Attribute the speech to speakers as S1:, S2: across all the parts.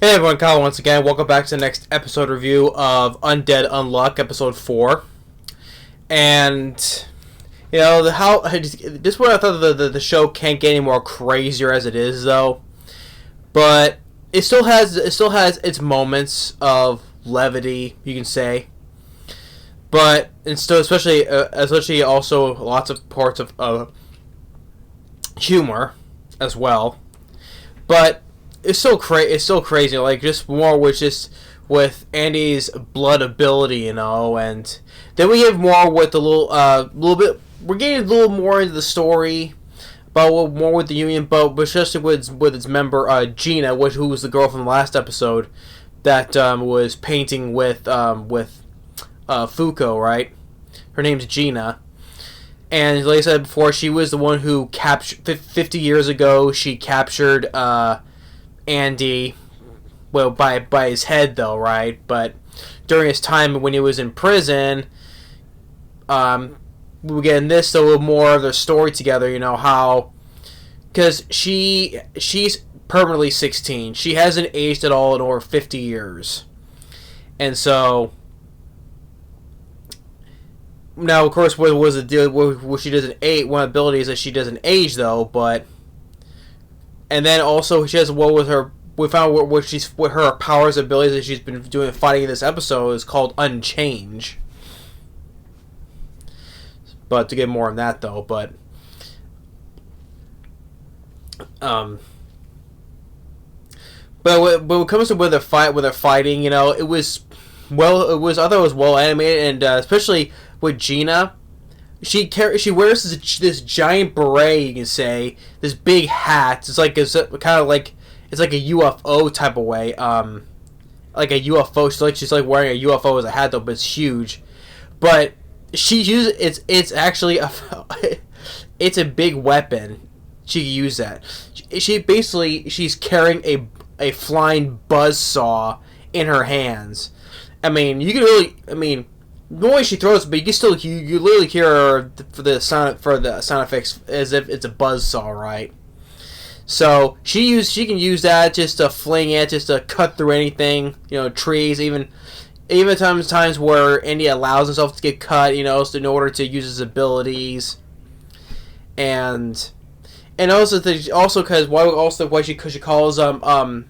S1: Hey everyone, Kyle once again. Welcome back to the next episode review of Undead Unluck, episode 4. And, this one I thought the show can't get any more crazier as it is, though. But it still has its moments of levity, you can say. But it's still, especially also lots of parts of humor as well. But it's still crazy. Like, just more with Andy's blood ability, and then we have more with the little bit. We're getting a little more into the story about more with the Union, but especially with its member Gina, who was the girl from the last episode that was painting with Fuko, right? Her name's Gina. And like I said before, she was the one who captured 50 years ago. She captured Andy, well, by his head though, right? But during his time when he was in prison, we get in this a little more of their story together. How, because she's permanently 16. She hasn't aged at all in over 50 years, and so now, of course, what was the deal? What she doesn't age. One ability is that she doesn't age though, but and then also she has with her. We found what her powers, abilities that she's been doing fighting in this episode is called Unchange. But to get more on that though, but when it comes to with their fighting, it was I thought it was well animated, and especially with Gina. She wears this giant beret, you can say, this big hat. It's kind of like. It's like a UFO type of way, like a UFO. She's like wearing a UFO as a hat though, but it's huge. But she uses it's actually it's a big weapon. She can use that. She's carrying a flying buzzsaw in her hands. I mean, you can really. I mean, the way she throws it, but you can still you literally hear her for the sound effects as if it's a buzzsaw, right? So she can use that just to fling it, just to cut through anything, trees, even times where Andy allows himself to get cut, so in order to use his abilities, and also why she calls Undead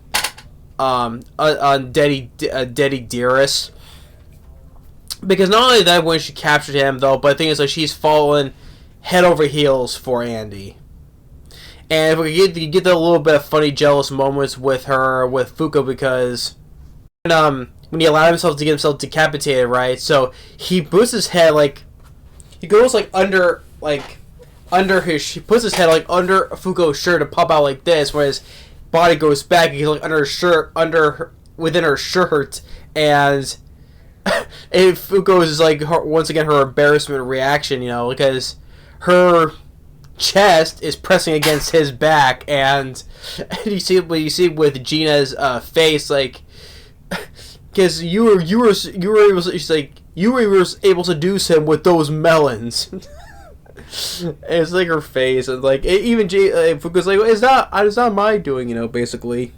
S1: Dearest, because not only that when she captured him though, but the thing is like she's fallen head over heels for Andy. And you get the little bit of funny, jealous moments with Fuko, because when he allowed himself to get himself decapitated, right? So he puts his head he goes under he puts his head under Fuko's shirt to pop out like this, where his body goes back and he's under her shirt, within her shirt, and Fuko's is once again her embarrassment reaction, because her chest is pressing against his back, and you see with Gina's face, because you were able to, she's like, you were able to do him with those melons. And it's like her face, and even Fuku's like, it's not my doing, basically.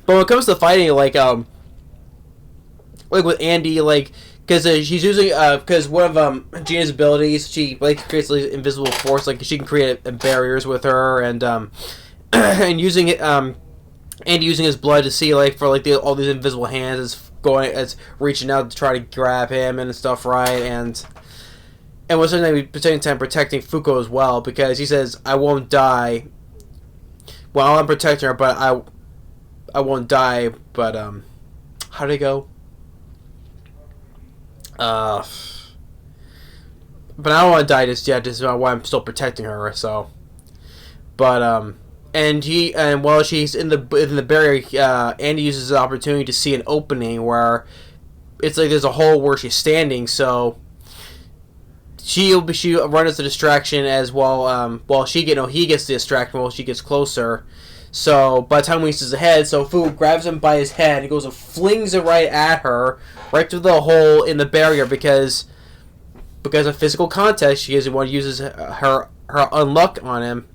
S1: But when it comes to fighting, with Andy, because she's using, because one of Gina's abilities, she creates invisible force, she can create barriers with her, and and using it, Andy using his blood to see for all these invisible hands it's reaching out to try to grab him and stuff, right? And was protecting Fuko as well, because he says, I won't die. Well, I'm protecting her, but I won't die. But how did it go? But I don't want to die just yet. This is why I'm still protecting her. So, but and while she's in the barrier, Andy uses the opportunity to see an opening where it's there's a hole where she's standing. So she runs the distraction as well. While he gets the distraction while she gets closer. So by the time he sees ahead, so Fu grabs him by his head and goes and flings it right at her, right through the hole in the barrier, because of physical contact. She uses her unluck on him.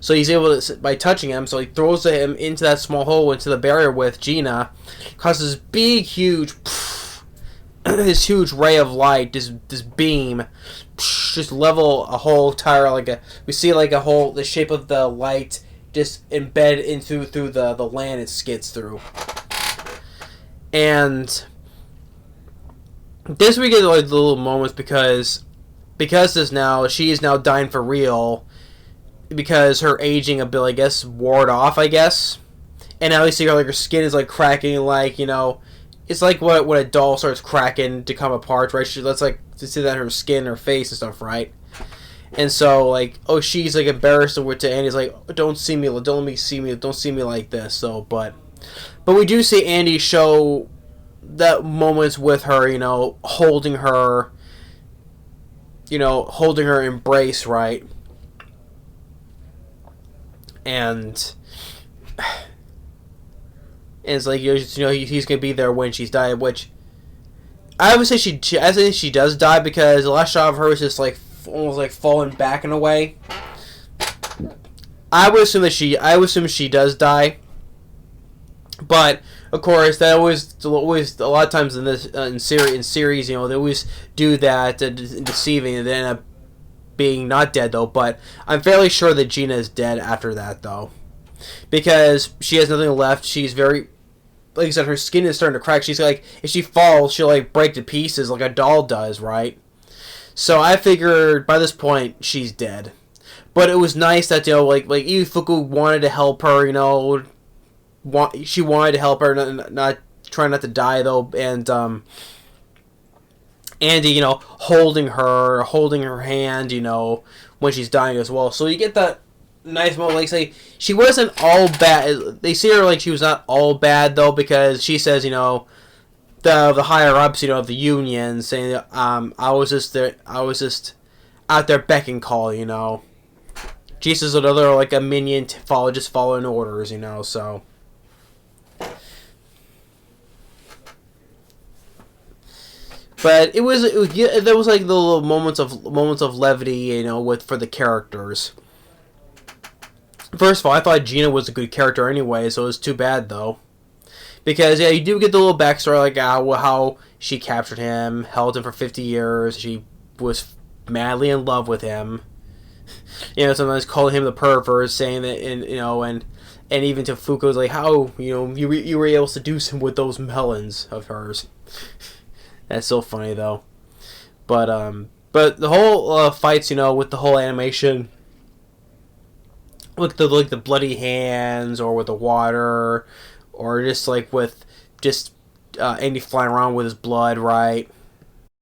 S1: So he's able to, by touching him, so he throws him into that small hole into the barrier with Gina, causes this big, huge, this huge ray of light, this beam, just level a whole entire, we see like a whole, the shape of the light just embed into through the land it skids through. And this we get like the little moments because this now, she is now dying for real because her aging ability, I guess, ward off, I guess. And now you see her, like, her skin is like cracking, like, you know, it's like when a doll starts cracking to come apart, right? She lets, like, to see that in her skin, her face and stuff, right? And so, like, oh, she's like embarrassed to Andy's like, don't see me like this. So, but we do see Andy show that moments with her, you know, holding her embrace, right? And it's like, you know, he's gonna be there when she's died, which I would say I think she does die, because the last shot of her was just like almost like falling back in a way. I would assume she does die, but of course that always a lot of times in series, you know, they always do that, deceiving, and they end up being not dead though. But I'm fairly sure that Gina is dead after that though, because she has nothing left. She's very, like I said, her skin is starting to crack. She's like, if she falls, she'll like break to pieces like a doll does, right? So I figured by this point she's dead. But it was nice that, you know, like Yu Fuku wanted to help her, you know, she wanted to help her, not trying not to die though, and Andy, you know, holding her hand, you know, when she's dying as well. So you get that nice moment, like, say, she wasn't all bad. They see her like she was not all bad though, because she says, you know, the higher ups, you know, of the union, saying, I was just out there beck and call, you know. Jesus, another like a minion just following orders, you know. So, but there was like the little moments of levity, you know, for the characters. First of all, I thought Gina was a good character anyway, so it was too bad though, because yeah, you do get the little backstory, like how she captured him, held him for 50 years, she was madly in love with him. You know, sometimes calling him the pervert, saying that, and you know, and even to Fuko's like, how, you know, you were able to do some with those melons of hers. That's so funny though. But the whole fights, you know, with the whole animation, with the bloody hands, or with the water, or just like with just Andy flying around with his blood, right?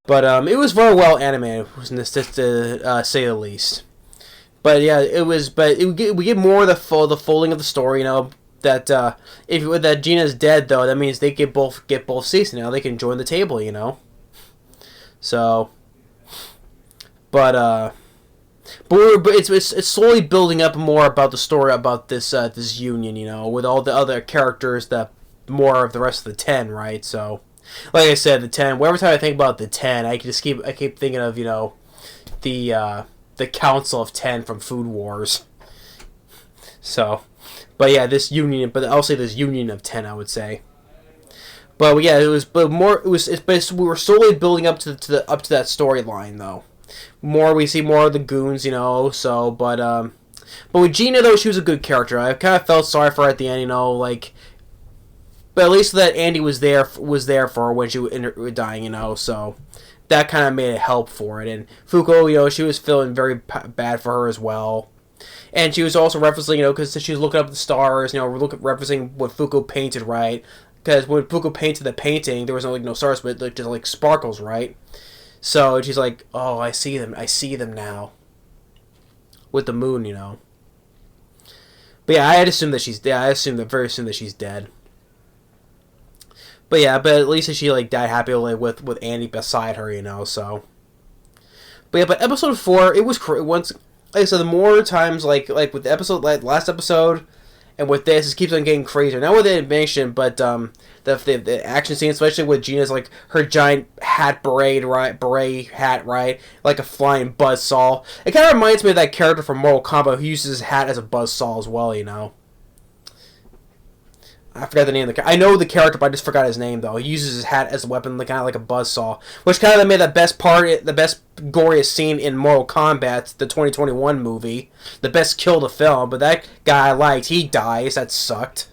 S1: But it was very well animated, to say the least. But yeah, we get more of the folding of the story. You know that that Gina's dead though, that means they get both seats now. They can join the table. You know. So, but it's slowly building up more about the story about this union. You know, with all the other characters, that more of the rest of the 10, right? So, like I said, the 10. Every time I think about the 10, I keep thinking of, you know, the Council of 10 from Food Wars. So, but yeah, I'll say this union of 10, I would say. But yeah, we were slowly building up to that storyline though. We see more of the goons, you know. So, but with Gina though, she was a good character. I kind of felt sorry for her at the end, you know, like. But at least that Andy was there for her when she was dying, you know. So that kind of made it help for it. And Fuko, you know, she was feeling very bad for her as well. And she was also referencing, you know, because she was looking up at the stars, you know, referencing what Fuko painted, right? Because when Fuko painted the painting, there was no stars, but just like sparkles, right? So she's like, oh, I see them now. With the moon, you know. But yeah, I assume very soon that she's dead. But yeah, but at least she like died happily with Andy beside her, you know. So, but yeah, but episode 4, it was once, like I said, the more times like with the episode, like last episode, And with this, it keeps on getting crazier. Not with the animation, but the action scene, especially with Gina's like her giant hat beret hat, right, like a flying buzzsaw. It kind of reminds me of that character from Mortal Kombat who uses his hat as a buzzsaw as well. You know. I forgot the name of the character. I know the character, but I just forgot his name, though. He uses his hat as a weapon, kind of like a buzzsaw. Which kind of made the best goriest scene in Mortal Kombat, the 2021 movie. The best kill to film, but that guy I liked, he dies. That sucked.